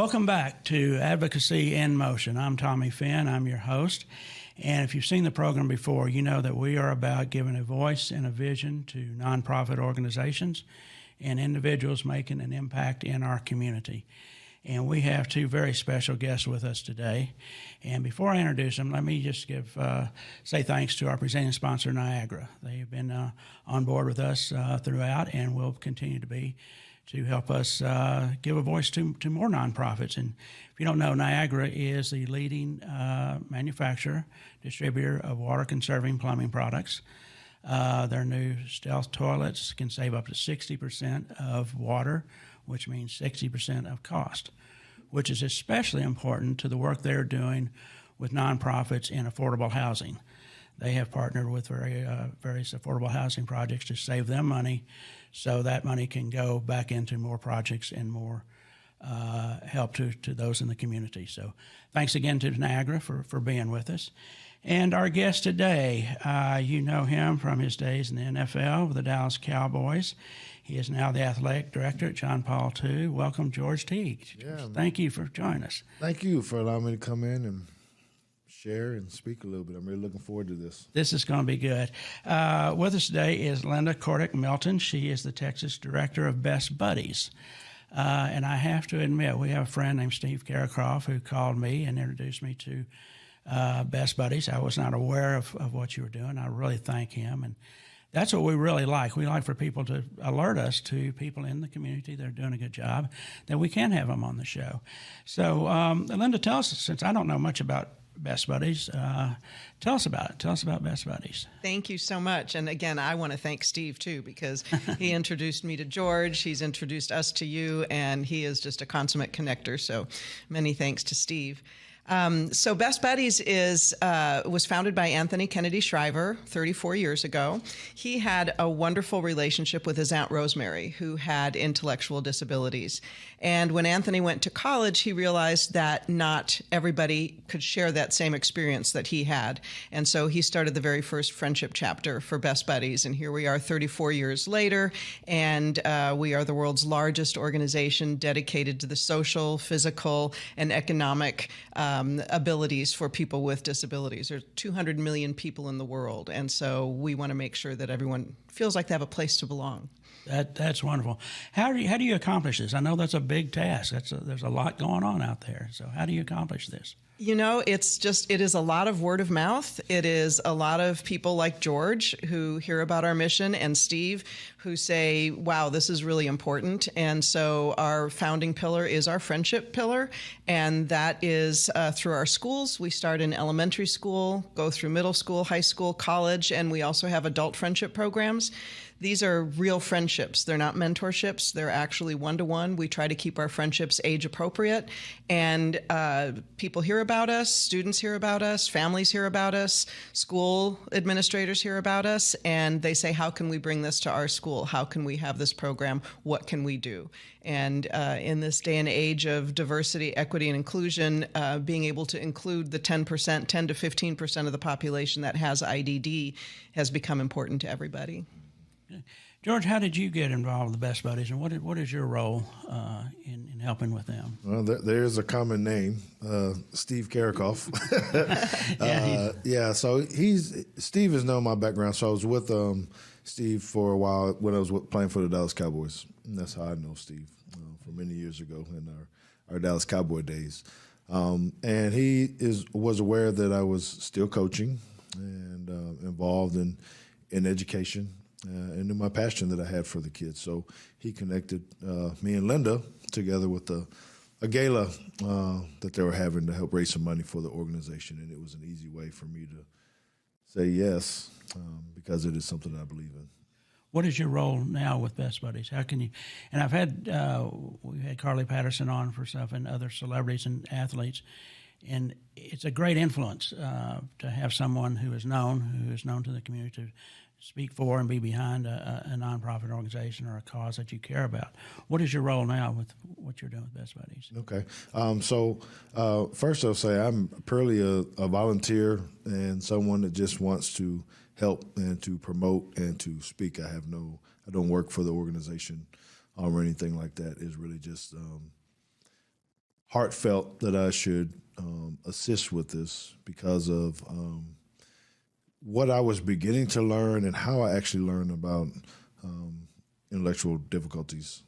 Welcome back to Advocacy in Motion. I'm Tommy Finn. I'm your host. And if you've seen the program before, you know that we are about giving a voice and a vision to nonprofit organizations and individuals making an impact in our community. And we have two very special guests with us today. And before I introduce them, let me just say thanks to our presenting sponsor, Niagara. They've been on board with us throughout and will continue to be, to help us give a voice to more nonprofits. And if you don't know, Niagara is the leading manufacturer, distributor of water-conserving plumbing products. Their new stealth toilets can save up to 60% of water, which means 60% of cost, which is especially important to the work they're doing with nonprofits in affordable housing. They have partnered with various affordable housing projects to save them money, so that money can go back into more projects and more help to those in the community. So thanks again to Niagara for being with us. And our guest today, you know him from his days in the NFL with the Dallas Cowboys. He is now the athletic director at John Paul II. Welcome, George Teague. Yeah, thank you for joining us. Thank you for allowing me to come in and share and speak a little bit. I'm really looking forward to this. This is going to be good. With us today is Linda Kordek-Melton. She is the Texas director of Best Buddies. And I have to admit, we have a friend named Steve Carracroft who called me and introduced me to Best Buddies. I was not aware of what you were doing. I really thank him. And that's what we really like. We like for people to alert us to people in the community that are doing a good job, that we can have them on the show. So, Linda, tell us, since I don't know much about Best Buddies, tell us about it. Tell us about Best Buddies. Thank you so much. And again, I want to thank Steve, too, because he introduced me to George. He's introduced us to you, and he is just a consummate connector. So many thanks to Steve. So Best Buddies was founded by Anthony Kennedy Shriver 34 years ago. He had a wonderful relationship with his Aunt Rosemary, who had intellectual disabilities. And when Anthony went to college, he realized that not everybody could share that same experience that he had. And so he started the very first friendship chapter for Best Buddies. And here we are 34 years later, and we are the world's largest organization dedicated to the social, physical, and economic abilities for people with disabilities. There's 200 million people in the world, and so we want to make sure that everyone feels like they have a place to belong. That's wonderful. How do you accomplish this? I know that's a big task. There's a lot going on out there. So how do you accomplish this? You know, it is a lot of word of mouth. It is a lot of people like George who hear about our mission, and Steve who say, wow, this is really important. And so our founding pillar is our friendship pillar, and that is through our schools. We start in elementary school, go through middle school, high school, college, and we also have adult friendship programs. These are real friendships. They're not mentorships. They're actually one-to-one. We try to keep our friendships age appropriate, and people hear about us, students hear about us, families hear about us, school administrators hear about us, and they say, how can we bring this to our school? How can we have this program? What can we do? And in this day and age of diversity, equity, and inclusion, being able to include the 10% to 15% of the population that has IDD has become important to everybody. George, how did you get involved with the Best Buddies, and what is your role in helping with them? Well, there's a common name, Steve Carracroft. So Steve has known my background. So I was with Steve for a while when I was playing for the Dallas Cowboys. And that's how I know Steve from many years ago in our Dallas Cowboy days. And he was aware that I was still coaching and involved in education. And in my passion that I had for the kids. So he connected me and Linda together with a gala that they were having to help raise some money for the organization. And it was an easy way for me to say yes because it is something I believe in. What is your role now with Best Buddies? How can you, and I've had, we had Carly Patterson on for stuff and other celebrities and athletes. And it's a great influence to have someone who is known to the community to speak for and be behind a nonprofit organization or a cause that you care about. What is your role now with what you're doing with Best Buddies? Okay. First I'll say I'm purely a volunteer and someone that just wants to help and to promote and to speak. I don't work for the organization or anything like that. It's really just heartfelt that I should assist with this because of what I was beginning to learn and how I actually learned about intellectual difficulties,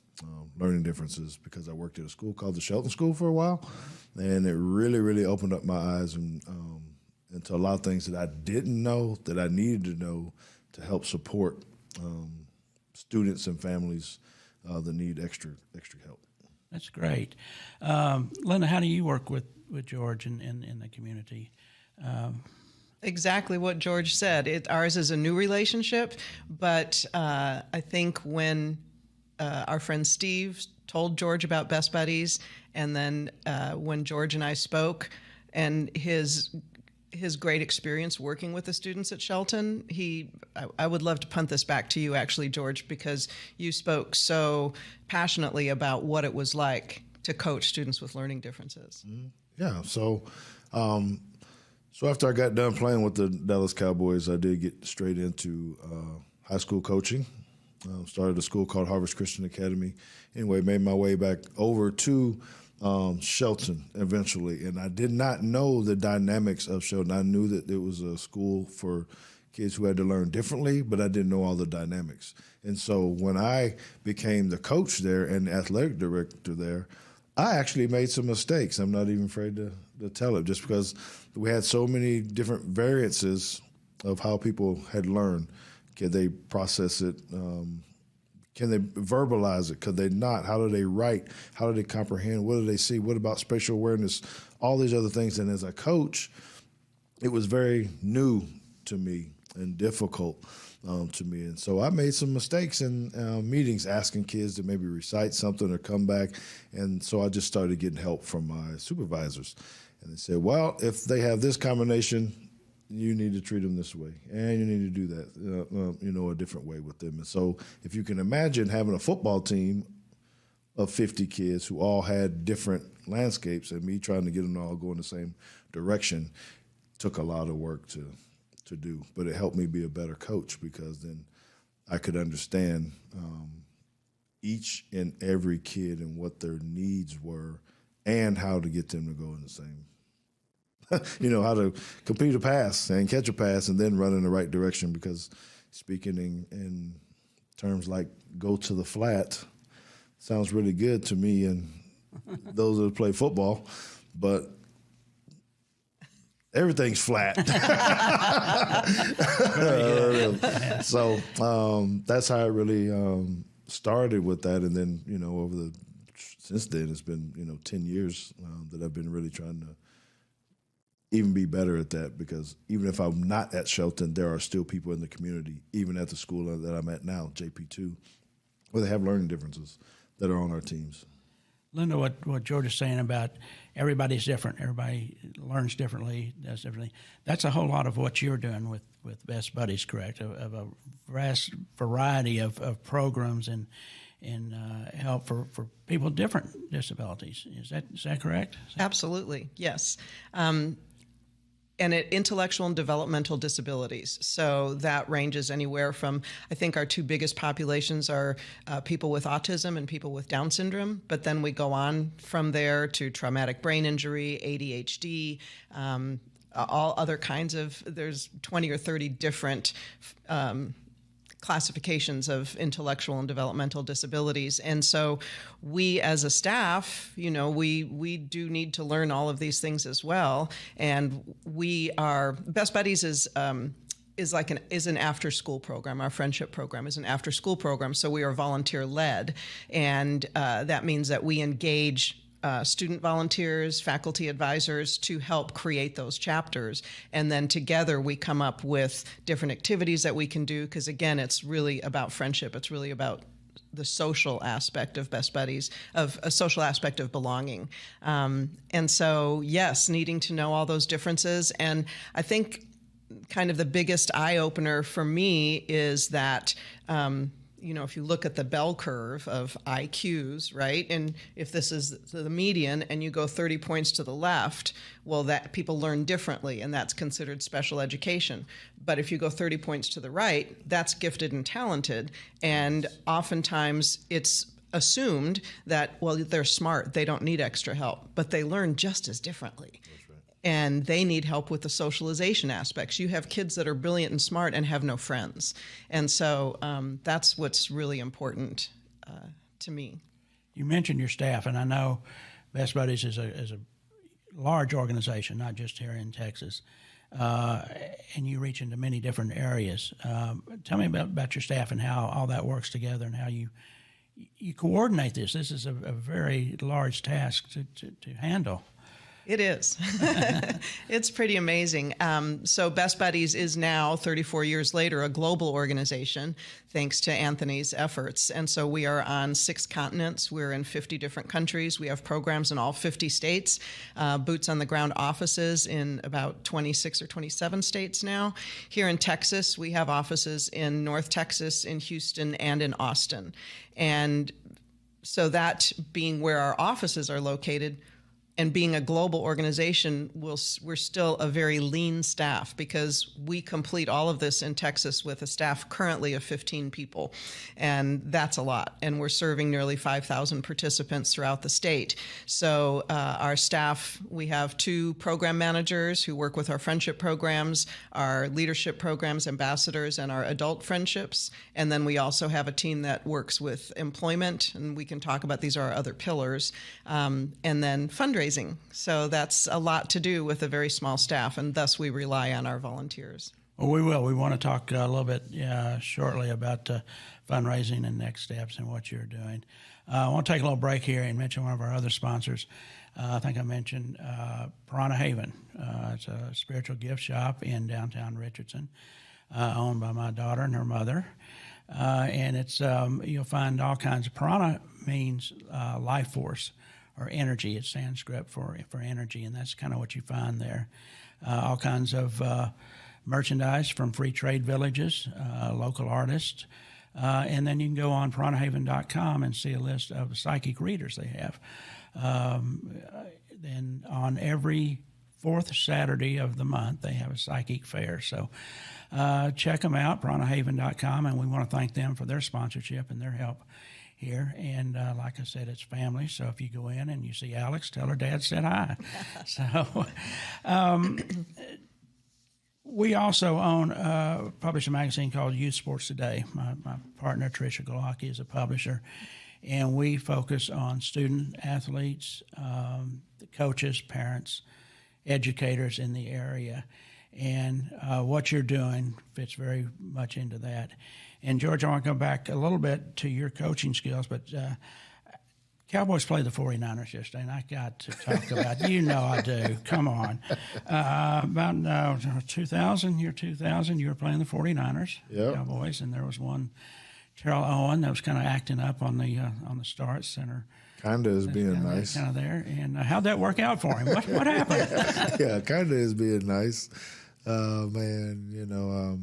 learning differences, because I worked at a school called the Shelton School for a while, and it really, really opened up my eyes and into a lot of things that I didn't know that I needed to know to help support students and families that need extra help. That's great. Linda, how do you work with George in the community? Exactly what George said. Ours is a new relationship, but I think when our friend Steve told George about Best Buddies, and then when George and I spoke, and his great experience working with the students at Shelton, I would love to punt this back to you, actually, George, because you spoke so passionately about what it was like to coach students with learning differences. Yeah, so after I got done playing with the Dallas Cowboys, I did get straight into high school coaching. Started a school called Harvest Christian Academy. Anyway, made my way back over to Shelton eventually, and I did not know the dynamics of Shelton. I knew that it was a school for kids who had to learn differently, but I didn't know all the dynamics. And so when I became the coach there and the athletic director there, I actually made some mistakes. I'm not even afraid to tell it, just because we had so many different variances of how people had learned. Could they process it? Can they verbalize it? Could they not? How do they write? How do they comprehend? What do they see? What about spatial awareness? All these other things. And as a coach, it was very new to me and difficult to me. And so I made some mistakes in meetings, asking kids to maybe recite something or come back. And so I just started getting help from my supervisors. And they said, well, if they have this combination, you need to treat them this way, and you need to do that, a different way with them. And so if you can imagine having a football team of 50 kids who all had different landscapes, and me trying to get them to all go in the same direction, took a lot of work to do. But it helped me be a better coach, because then I could understand each and every kid and what their needs were and how to get them to go in the same how to complete a pass and catch a pass and then run in the right direction, because speaking in terms like go to the flat sounds really good to me and those that play football, but everything's flat. So that's how I really started with that. And then, since then, it's been, 10 years that I've been really trying to even be better at that, because even if I'm not at Shelton, there are still people in the community, even at the school that I'm at now, JP2, where they have learning differences that are on our teams. Linda, what George is saying about everybody's different, everybody learns differently, does differently, that's a whole lot of what you're doing with Best Buddies, correct? Of a vast variety of programs and help for people with different disabilities. Is that correct? Absolutely, yes. And intellectual and developmental disabilities. So that ranges anywhere from, I think our two biggest populations are people with autism and people with Down syndrome, but then we go on from there to traumatic brain injury, ADHD, all other kinds of, there's 20 or 30 different classifications of intellectual and developmental disabilities. And so we as a staff, we do need to learn all of these things as well. And Best Buddies is an after school program. Our friendship program is an after school program. So we are volunteer led. And that means that we engage student volunteers, faculty advisors to help create those chapters. And then together we come up with different activities that we can do, because again, it's really about friendship. It's really about the social aspect of Best Buddies, of a social aspect of belonging. And so, yes, needing to know all those differences. And I think kind of the biggest eye-opener for me is that if you look at the bell curve of IQs, right, and if this is the median and you go 30 points to the left, well, that people learn differently, and that's considered special education. But if you go 30 points to the right, that's gifted and talented, and oftentimes it's assumed that, well, they're smart, they don't need extra help, but they learn just as differently. And they need help with the socialization aspects. You have kids that are brilliant and smart and have no friends. And so that's what's really important to me. You mentioned your staff, and I know Best Buddies is a large organization, not just here in Texas, and you reach into many different areas. Tell me about your staff and how all that works together and how you coordinate this. This is a very large task to handle. It is. It's pretty amazing. So Best Buddies is now, 34 years later, a global organization, thanks to Anthony's efforts. And so we are on 6 continents. We're in 50 different countries. We have programs in all 50 states, boots on the ground offices in about 26 or 27 states now. Here in Texas, we have offices in North Texas, in Houston, and in Austin. And so that being where our offices are located, and being a global organization, we're still a very lean staff because we complete all of this in Texas with a staff currently of 15 people. And that's a lot. And we're serving nearly 5,000 participants throughout the state. So our staff, we have 2 program managers who work with our friendship programs, our leadership programs, ambassadors, and our adult friendships. And then we also have a team that works with employment, and we can talk about these are our other pillars, and then fundraising. So that's a lot to do with a very small staff, and thus we rely on our volunteers. Well, we will. We want to talk a little bit shortly about fundraising and next steps and what you're doing. I want to take a little break here and mention one of our other sponsors. I think I mentioned Piranha Haven. It's a spiritual gift shop in downtown Richardson, owned by my daughter and her mother. And it's you'll find all kinds of piranha means life force or energy. It's Sanskrit for energy, and that's kind of what you find there. All kinds of merchandise from free trade villages, local artists, and then you can go on piranhahaven.com and see a list of psychic readers they have. Then on every 4th Saturday of the month, they have a psychic fair. So check them out, piranhahaven.com, and we want to thank them for their sponsorship and their help here. And like I said, it's family. So if you go in and you see Alex, tell her Dad said hi. So we also publish a magazine called Youth Sports Today. My partner, Tricia Galaki, is a publisher. And we focus on student athletes, the coaches, parents, educators in the area. And what you're doing fits very much into that. And, George, I want to go back a little bit to your coaching skills, but Cowboys played the 49ers yesterday, and I got to talk about it. You know I do. Come on. About 2000, year 2000, you were playing the 49ers, yep. Cowboys, and there was one, Terrell Owen, that was kind of acting up on the start center. Kind of is being nice. Kind of there. And how'd that work out for him? What happened? Yeah, kind of is being nice. Man, you know,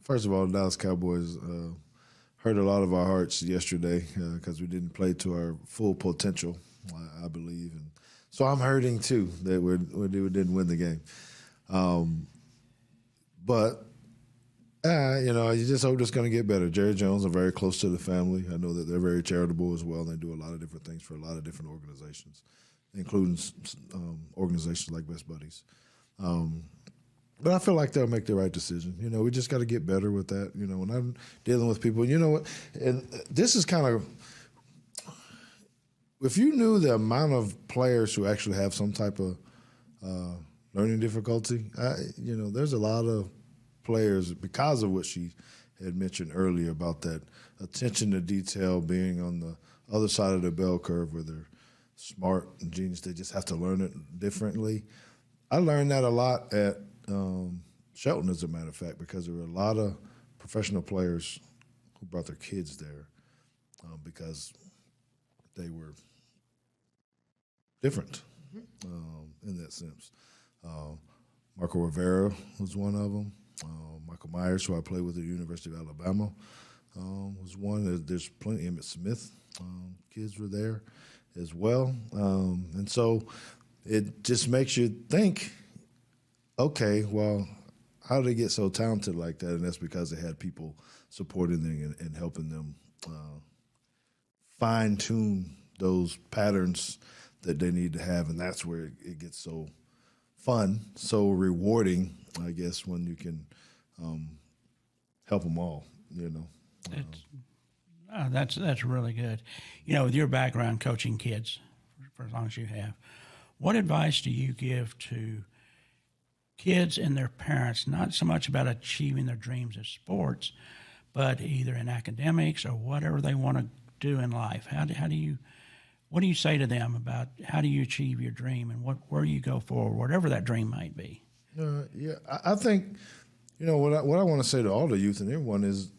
first of all, the Dallas Cowboys hurt a lot of our hearts yesterday because we didn't play to our full potential, I believe. And so I'm hurting, too, that we didn't win the game. But, you know, you just hope it's going to get better. Jerry Jones are very close to the family. I know that they're very charitable as well. They do a lot of different things for a lot of different organizations, including organizations like Best Buddies. But I feel like they'll make the right decision. You know, we just got to get better with that. You know, when I'm dealing with people, you know what, and this is kind of, if you knew the amount of players who actually have some type of learning difficulty, you know, there's a lot of players, because of what she had mentioned earlier about that attention to detail being on the other side of the bell curve where they're smart and genius, they just have to learn it differently. I learned that a lot at Shelton, as a matter of fact, because there were a lot of professional players who brought their kids there because they were different in that sense. Marco Rivera was one of them. Michael Myers, who I played with at the University of Alabama, was one. There's plenty. Emmitt Smith, kids were there as well. And so it just makes you think, okay, well, how did they get so talented like that? And that's because they had people supporting them and helping them fine tune those patterns that they need to have, and that's where it gets so fun, so rewarding, I guess, when you can help them all. That's really good. With your background coaching kids for as long as you have, what advice do you give to kids and their parents, not so much about achieving their dreams of sports, but either in academics or whatever they want to do in life? What do you say to them about how do you achieve your dream and where you go forward, whatever that dream might be? I think, what I want to say to all the youth and everyone is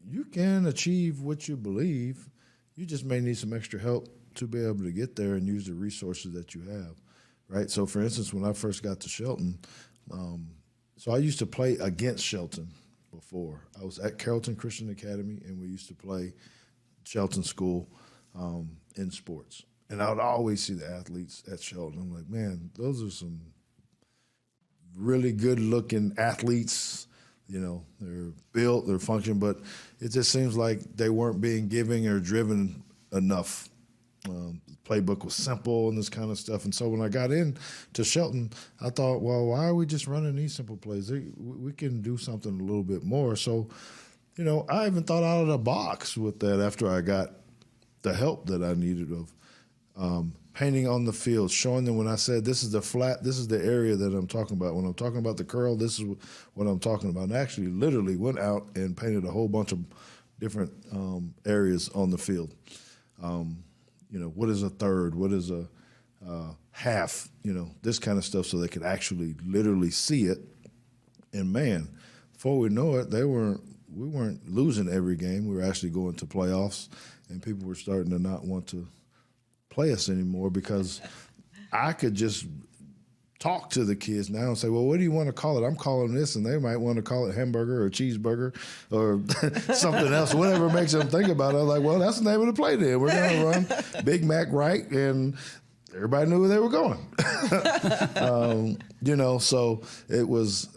you can achieve what you believe. You just may need some extra help to be able to get there and use the resources that you have, right? So, for instance, when I first got to Shelton, so I used to play against Shelton before. I was at Carrollton Christian Academy, and we used to play Shelton School in sports. And I would always see the athletes at Shelton. I'm like, man, those are some really good-looking athletes. They're built, they're functioning, but it just seems like they weren't being given or driven enough. The playbook was simple and this kind of stuff. And so when I got into Shelton, I thought, well, why are we just running these simple plays? We can do something a little bit more. So, I even thought out of the box with that after I got the help that I needed of painting on the field, showing them when I said, this is the flat, this is the area that I'm talking about. When I'm talking about the curl, this is what I'm talking about. And I actually literally went out and painted a whole bunch of different areas on the field. What is a third? What is a half? This kind of stuff so they could actually literally see it. And man, before we know it, we weren't losing every game. We were actually going to playoffs, and people were starting to not want to play us anymore because I could just talk to the kids now and say, well, what do you want to call it? I'm calling this, and they might want to call it hamburger or cheeseburger or something else, whatever makes them think about it. I'm like, well, that's the name of the play then. We're going to run Big Mac right, and everybody knew where they were going. So it was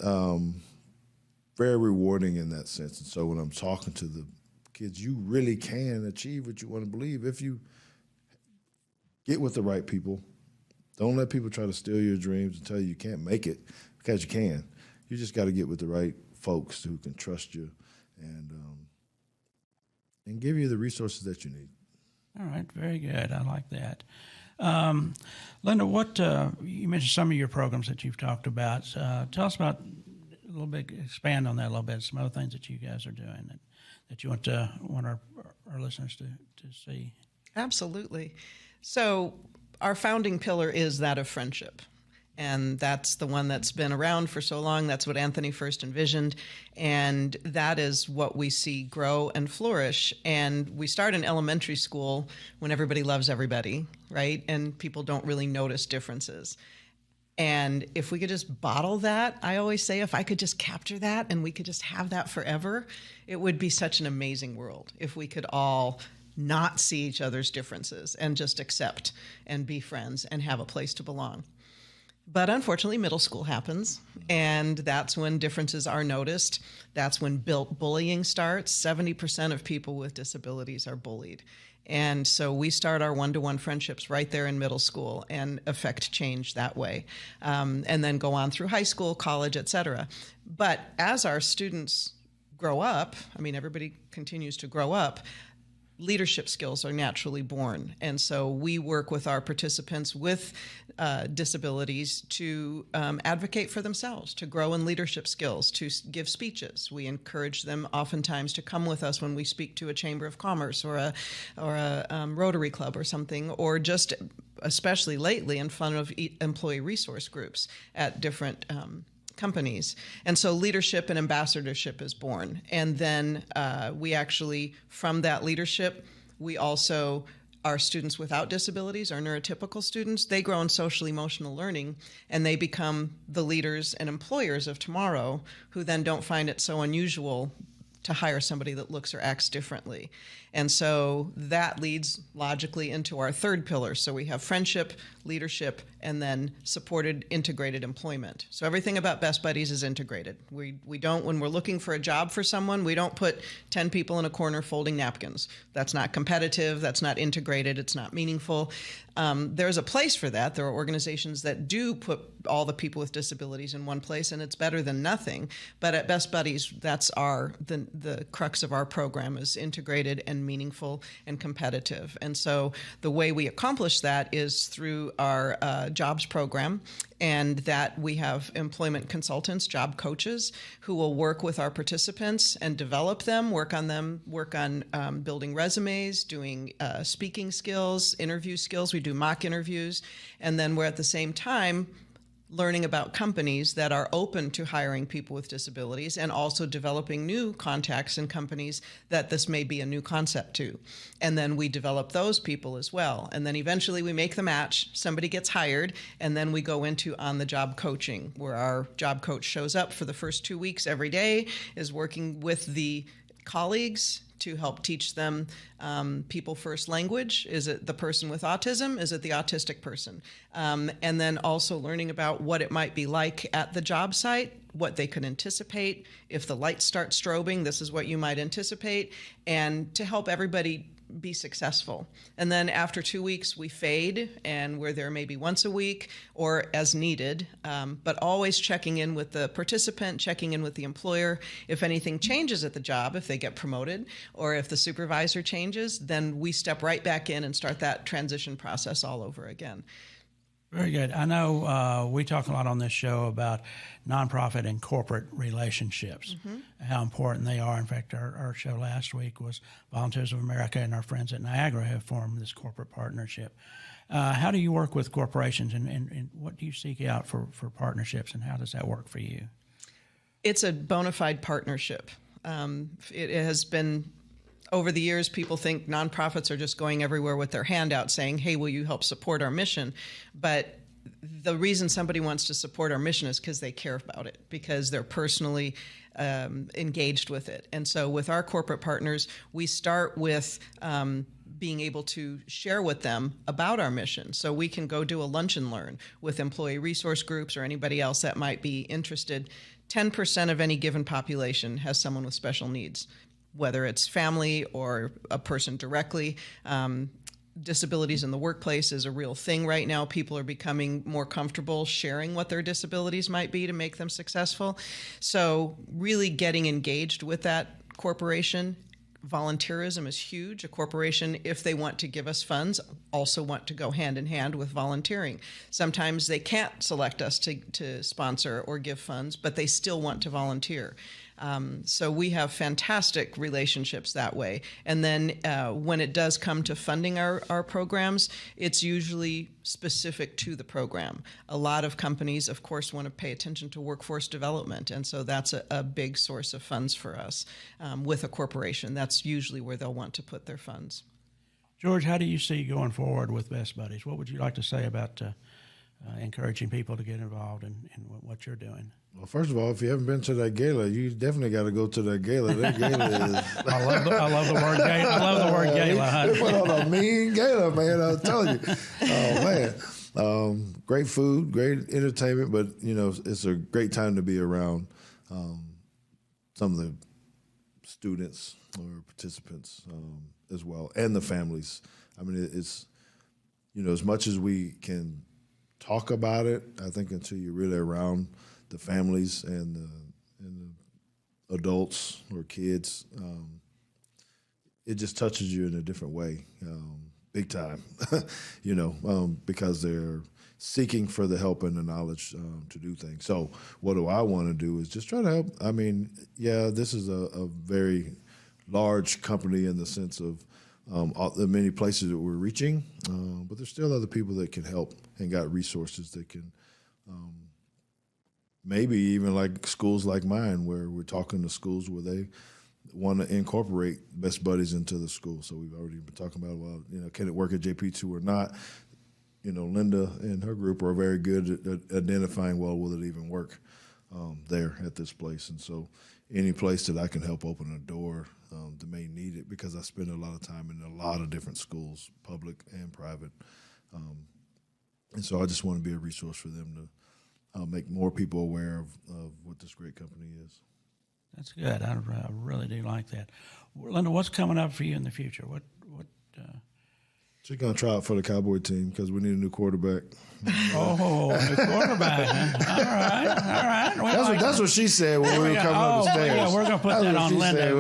very rewarding in that sense. And so when I'm talking to the kids, you really can achieve what you want to believe if you get with the right people. Don't let people try to steal your dreams and tell you can't make it, because you can. You just got to get with the right folks who can trust you and give you the resources that you need. All right, very good. I like that. Linda, you mentioned some of your programs that you've talked about. Tell us about a little bit, expand on that a little bit, some other things that you guys are doing that you want our listeners to see. Absolutely. So our founding pillar is that of friendship. And that's the one that's been around for so long. That's what Anthony first envisioned. And that is what we see grow and flourish. And we start in elementary school when everybody loves everybody, right? And people don't really notice differences. And if we could just bottle that, I always say, if I could just capture that and we could just have that forever, it would be such an amazing world if we could all not see each other's differences and just accept and be friends and have a place to belong. But unfortunately, middle school happens, and that's when differences are noticed. That's when bullying starts. 70% of people with disabilities are bullied. And so we start our one-to-one friendships right there in middle school and affect change that way, and then go on through high school, college, et cetera. But as our students grow up, everybody continues to grow up, leadership skills are naturally born. And so we work with our participants with disabilities to advocate for themselves, to grow in leadership skills, to give speeches. We encourage them oftentimes to come with us when we speak to a chamber of commerce or a Rotary Club or something, or just especially lately in front of employee resource groups at different companies. And so leadership and ambassadorship is born. And then we actually, from that leadership, we also, our students without disabilities, our neurotypical students, they grow in social emotional learning, and they become the leaders and employers of tomorrow, who then don't find it so unusual to hire somebody that looks or acts differently. And so that leads logically into our third pillar. So we have friendship, leadership, and then supported integrated employment. So everything about Best Buddies is integrated. We don't, when we're looking for a job for someone, we don't put 10 people in a corner folding napkins. That's not competitive. That's not integrated. It's not meaningful. There's a place for that. There are organizations that do put all the people with disabilities in one place, and it's better than nothing. But at Best Buddies, that's the crux of our program is integrated and meaningful and competitive. And so the way we accomplish that is through our jobs program, and that we have employment consultants, job coaches, who will work with our participants and develop them, work on building resumes, doing speaking skills, interview skills. We do mock interviews, and then we're at the same time learning about companies that are open to hiring people with disabilities and also developing new contacts in companies that this may be a new concept to. And then we develop those people as well. And then eventually we make the match, somebody gets hired, and then we go into on-the-job coaching, where our job coach shows up for the first 2 weeks every day, is working with the colleagues to help teach them people first language. Is it the person with autism? Is it the autistic person? And then also learning about what it might be like at the job site, what they could anticipate. If the lights start strobing, this is what you might anticipate, and to help everybody be successful. And then after 2 weeks, we fade, and we're there maybe once a week or as needed, but always checking in with the participant, checking in with the employer. If anything changes at the job, if they get promoted or if the supervisor changes, then we step right back in and start that transition process all over again. Very good. I know we talk a lot on this show about nonprofit and corporate relationships, how important they are. In fact, our show last week was Volunteers of America and our friends at Niagara have formed this corporate partnership. How do you work with corporations, and what do you seek out for partnerships, and how does that work for you? It's a bona fide partnership. It has been... Over the years, people think nonprofits are just going everywhere with their hand out saying, hey, will you help support our mission? But the reason somebody wants to support our mission is because they care about it, because they're personally engaged with it. And so with our corporate partners, we start with being able to share with them about our mission. So we can go do a lunch and learn with employee resource groups or anybody else that might be interested. 10% of any given population has someone with special needs, whether it's family or a person directly. Disabilities in the workplace is a real thing right now. People are becoming more comfortable sharing what their disabilities might be to make them successful. So really getting engaged with that corporation. Volunteerism is huge. A corporation, if they want to give us funds, also want to go hand in hand with volunteering. Sometimes they can't select us to sponsor or give funds, but they still want to volunteer. So we have fantastic relationships that way. And then when it does come to funding our programs, it's usually specific to the program. A lot of companies, of course, want to pay attention to workforce development. And so that's a big source of funds for us. With a corporation, that's usually where they'll want to put their funds. George, how do you see going forward with Best Buddies? What would you like to say about encouraging people to get involved in what you're doing? Well, first of all, if you haven't been to that gala, you definitely got to go to that gala. That gala is... I love the word gala. I love the word gala. They put on a mean gala, man. I'm telling you. Oh, man. Great food, great entertainment, but, it's a great time to be around some of the students or participants as well, and the families. I mean, it's, as much as we can talk about it, I think until you're really around the families and the adults or kids, it just touches you in a different way, big time, because they're seeking for the help and the knowledge to do things. So what do I want to do is just try to help. I mean, yeah, this is a very large company in the sense of the many places that we're reaching, but there's still other people that can help and got resources that can maybe even like schools like mine, where we're talking to schools where they want to incorporate Best Buddies into the school. So we've already been talking about, well, can it work at JP2 or not? Linda and her group are very good at identifying, well, will it even work? there at this place. And so any place that I can help open a door that may need it, because I spend a lot of time in a lot of different schools, public and private. And so I just want to be a resource for them to make more people aware of what this great company is. That's good. I really do like that. Linda, what's coming up for you in the future? What She's going to try out for the Cowboy team because we need a new quarterback. Oh, new quarterback. Huh? All right. That's what she said when we were coming up the stairs. Yeah, we're going to put that on Linda.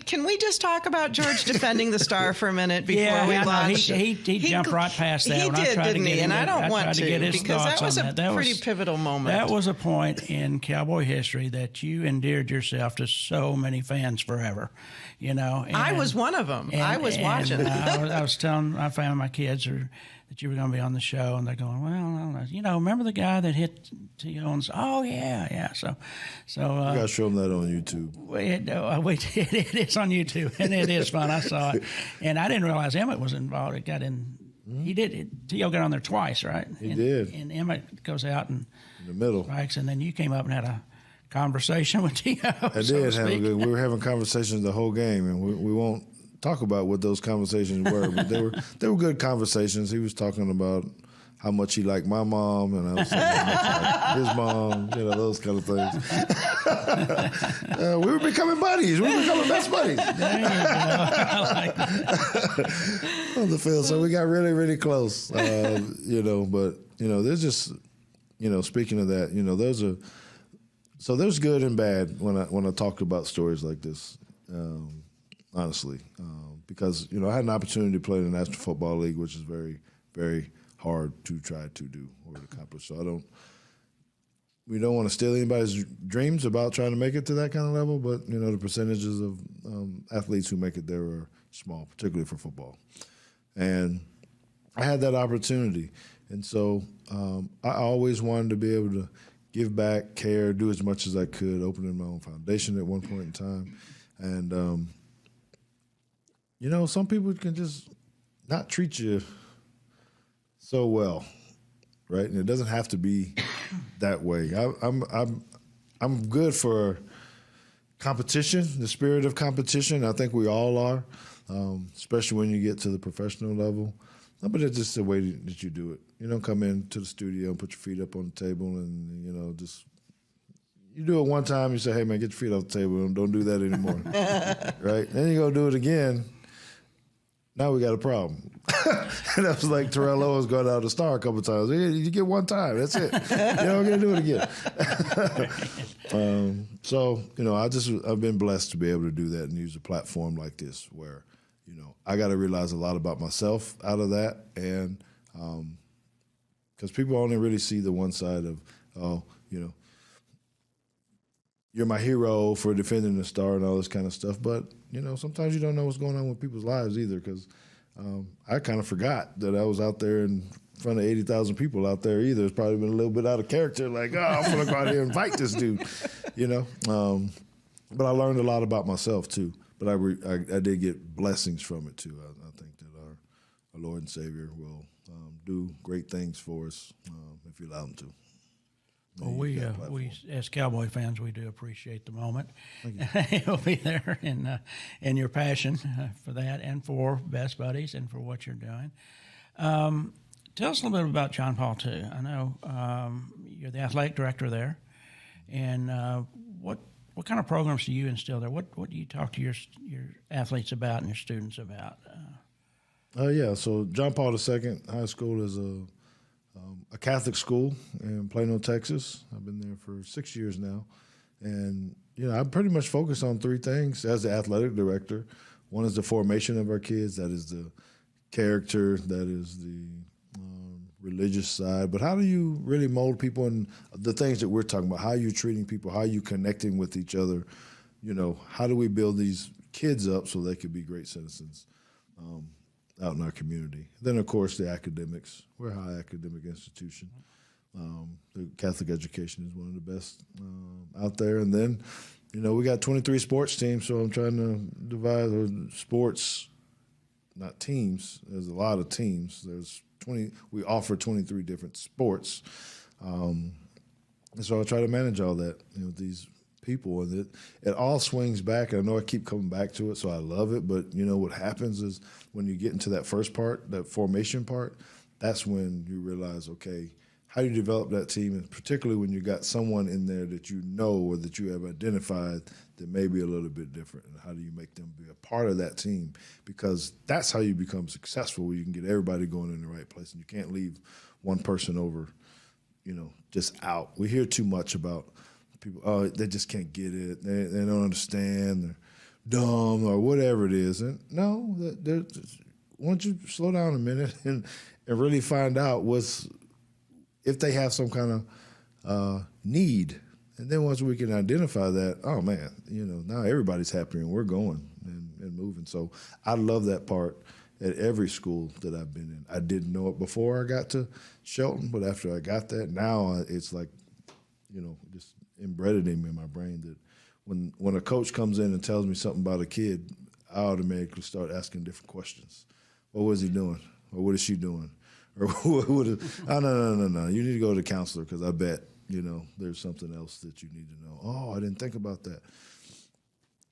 Can we just talk about George defending the star for a minute before we launch? He jumped right past that. He did, didn't he? And I don't want to, because that was a pretty pivotal moment. That was a point in Cowboy history that you endeared yourself to so many fans forever. And I was one of them. I was watching. I was telling my family, my kids, that you were going to be on the show, and they're going, well, I don't know. Remember the guy that hit Teague? Oh, yeah. So you got to show them that on YouTube. It is on YouTube, and it is fun. I saw it, and I didn't realize Emmett was involved. It got in. He did. Teague got on there twice, right? He did. And Emmett goes out and in the middle strikes, and then you came up and had a conversation with Teague. I did have a good. We were having conversations the whole game, and we won't talk about what those conversations were, but they were good conversations. He was talking about how much he liked my mom, and I was saying how much I liked his mom, those kind of things. We were becoming buddies. We were becoming best buddies. There you go. I like that. On the field, so we got really, really close. But there's just, speaking of that, there's good and bad when I talk about stories like this. Honestly, because I had an opportunity to play in the National Football League, which is very, very hard to try to do or to accomplish. So we don't want to steal anybody's dreams about trying to make it to that kind of level, but the percentages of athletes who make it there are small, particularly for football. And I had that opportunity, and so I always wanted to be able to give back, care, do as much as I could, opening my own foundation at one point in time, and. Some people can just not treat you so well, right? And it doesn't have to be that way. I'm good for competition, the spirit of competition. I think we all are, especially when you get to the professional level. But it's just the way that you do it. You don't come into the studio and put your feet up on the table and just. You do it one time, you say, hey, man, get your feet off the table. Don't do that anymore, right? Then you go do it again. Now we got a problem. And that was like Terrell Owens going out to Star a couple of times. You get one time. That's it. You're not going to do it again. I've been blessed to be able to do that and use a platform like this where, I got to realize a lot about myself out of that. And because people only really see the one side of, you're my hero for defending the star and all this kind of stuff. But, sometimes you don't know what's going on with people's lives either, because I kind of forgot that I was out there in front of 80,000 people out there either. It's probably been a little bit out of character, like, I'm going to go out here and fight this dude, But I learned a lot about myself, too. But I did get blessings from it, too. I think that our Lord and Savior will do great things for us if you allow him to. Well, we as Cowboy fans, we do appreciate the moment. You'll be there in your passion for that, and for Best Buddies, and for what you're doing. Tell us a little bit about John Paul too. I know you're the athletic director there, and what kind of programs do you instill there? What do you talk to your athletes about and your students about? So John Paul II High School is a Catholic school in Plano, Texas. I've been there for 6 years now. And, I pretty much focus on three things as the athletic director. One is the formation of our kids. That is the character. That is the religious side. But how do you really mold people in the things that we're talking about? How are you treating people? How are you connecting with each other? How do we build these kids up so they could be great citizens? Out in our community. Then, of course, the academics. We're a high academic institution. The Catholic education is one of the best out there. And then, we got 23 sports teams, so I'm trying to divide sports, not teams. There's a lot of teams. There's we offer 23 different sports. And so I try to manage all that, these people, and it all swings back. And I know I keep coming back to it, so I love it. But what happens is when you get into that first part, that formation part, that's when you realize, okay, how you develop that team, and particularly when you got someone in there that or that you have identified that may be a little bit different, and how do you make them be a part of that team? Because that's how you become successful, where you can get everybody going in the right place, and you can't leave one person over, just out. We hear too much about people, oh, they just can't get it, they don't understand, they're dumb, or whatever it is. And no, once you slow down a minute and really find out if they have some kind of need. And then once we can identify that, oh man, now everybody's happy and we're going and moving. So I love that part at every school that I've been in. I didn't know it before I got to Shelton, but after I got that, now it's like, just embedded in my brain that when a coach comes in and tells me something about a kid, I automatically start asking different questions. What was he doing? Or what is she doing? Or no. You need to go to the counselor, because I bet, there's something else that you need to know. Oh, I didn't think about that.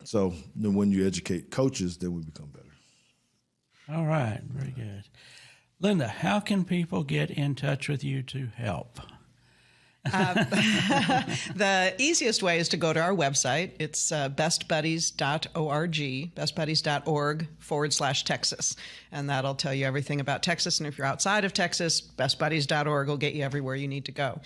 So then when you educate coaches, then we become better. All right, very good. Linda, how can people get in touch with you to help? The easiest way is to go to our website. It's bestbuddies.org, bestbuddies.org/Texas. And that'll tell you everything about Texas. And if you're outside of Texas, bestbuddies.org will get you everywhere you need to go.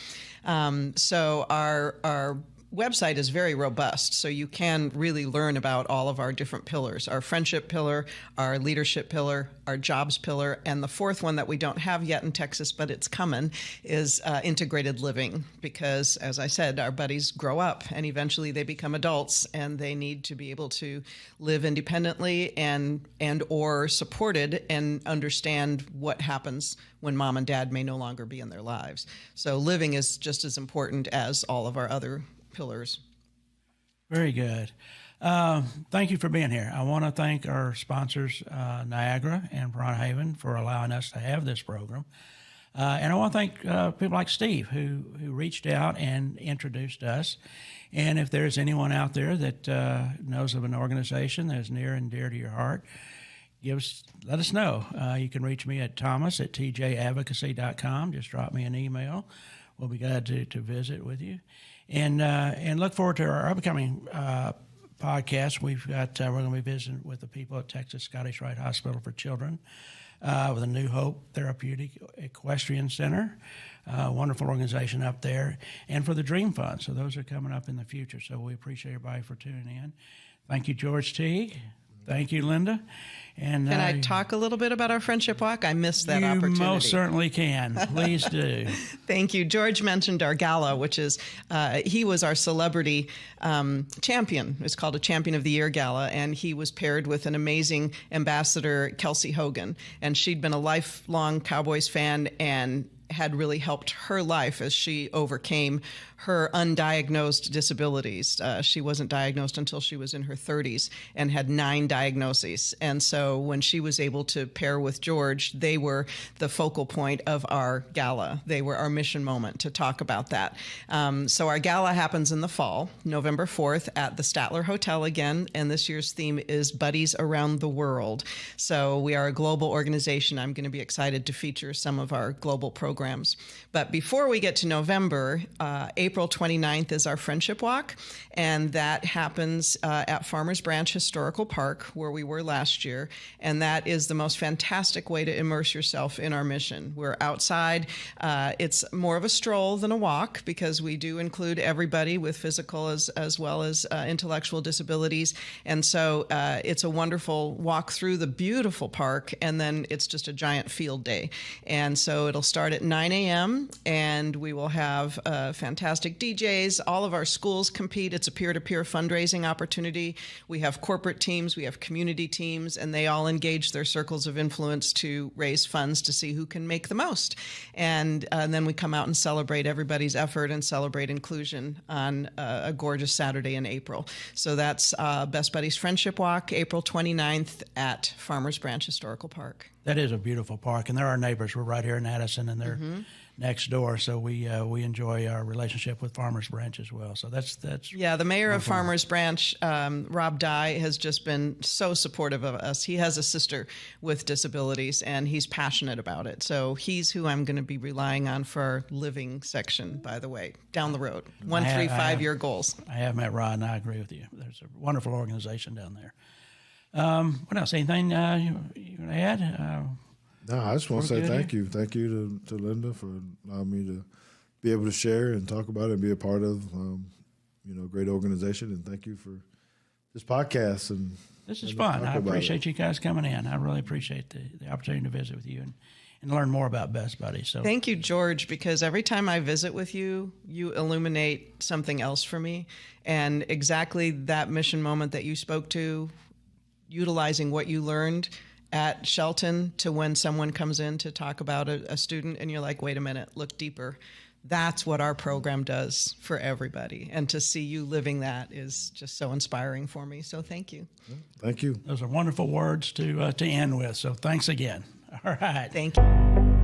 So our website is very robust, so you can really learn about all of our different pillars: our friendship pillar, our leadership pillar, our jobs pillar, and the fourth one that we don't have yet in Texas, but it's coming, is integrated living. Because, as I said, our buddies grow up and eventually they become adults, and they need to be able to live independently and or supported, and understand what happens when mom and dad may no longer be in their lives. So living is just as important as all of our other pillars. Very good. Thank you for being here. I want to thank our sponsors, Niagara and Haven, for allowing us to have this program. And I want to thank people like Steve, who reached out and introduced us. And if there's anyone out there that knows of an organization that is near and dear to your heart, let us know. You can reach me at thomas@tjadvocacy.com. Just drop me an email. We'll be glad to visit with you. And look forward to our upcoming podcast. We're going to be visiting with the people at Texas Scottish Rite Hospital for Children with a New Hope Therapeutic Equestrian Center, wonderful organization up there, and for the Dream Fund. So those are coming up in the future. So we appreciate everybody for tuning in. Thank you, George Teague. Thank you, Linda. And can I talk a little bit about our friendship walk? I missed that opportunity. You most certainly can. Please do. Thank you. George mentioned our gala, which is, he was our celebrity champion. It's called a Champion of the Year Gala, and he was paired with an amazing ambassador, Kelsey Hogan. And she'd been a lifelong Cowboys fan and had really helped her life as she overcame her undiagnosed disabilities. She wasn't diagnosed until she was in her 30s and had 9 diagnoses. And so when she was able to pair with George, they were the focal point of our gala. They were our mission moment to talk about that. So our gala happens in the fall, November 4th, at the Statler Hotel again. And this year's theme is Buddies Around the World. So we are a global organization. I'm going to be excited to feature some of our global programs. But before we get to November, April 29th is our Friendship Walk, and that happens at Farmers Branch Historical Park, where we were last year, and that is the most fantastic way to immerse yourself in our mission. We're outside. It's more of a stroll than a walk, because we do include everybody with physical as well as intellectual disabilities, and so it's a wonderful walk through the beautiful park, and then it's just a giant field day. And so it'll start at 9 a.m., and we will have fantastic DJs. All of our schools compete. It's a peer-to-peer fundraising opportunity. We have corporate teams, we have community teams, and they all engage their circles of influence to raise funds to see who can make the most. And then we come out and celebrate everybody's effort and celebrate inclusion on a gorgeous Saturday in April. So that's Best Buddies Friendship Walk, April 29th at Farmers Branch Historical Park. That is a beautiful park, and they're our neighbors. We're right here in Addison, and they're next door. So we enjoy our relationship with Farmers Branch as well. So that's yeah. The mayor of Farmers Branch, Rob Dye, has just been so supportive of us. He has a sister with disabilities, and he's passionate about it. So he's who I'm going to be relying on for our living section. By the way, down the road, 1, 3, 5 year goals. I have met Rod, and I agree with you. There's a wonderful organization down there. What else? Anything you want to add? No, I just want to say thank you. Thank you to Linda for allowing me to be able to share and talk about it and be a part of, a great organization. And thank you for this podcast. And this is fun. I appreciate you guys coming in. I really appreciate the opportunity to visit with you and learn more about Best Buddies. So thank you, George, because every time I visit with you, you illuminate something else for me. And exactly that mission moment that you spoke to, utilizing what you learned at Shelton to when someone comes in to talk about a student and you're like, wait a minute, look deeper. That's what our program does for everybody. And to see you living that is just so inspiring for me. So thank you. Thank you. Those are wonderful words to end with. So thanks again. All right. Thank you.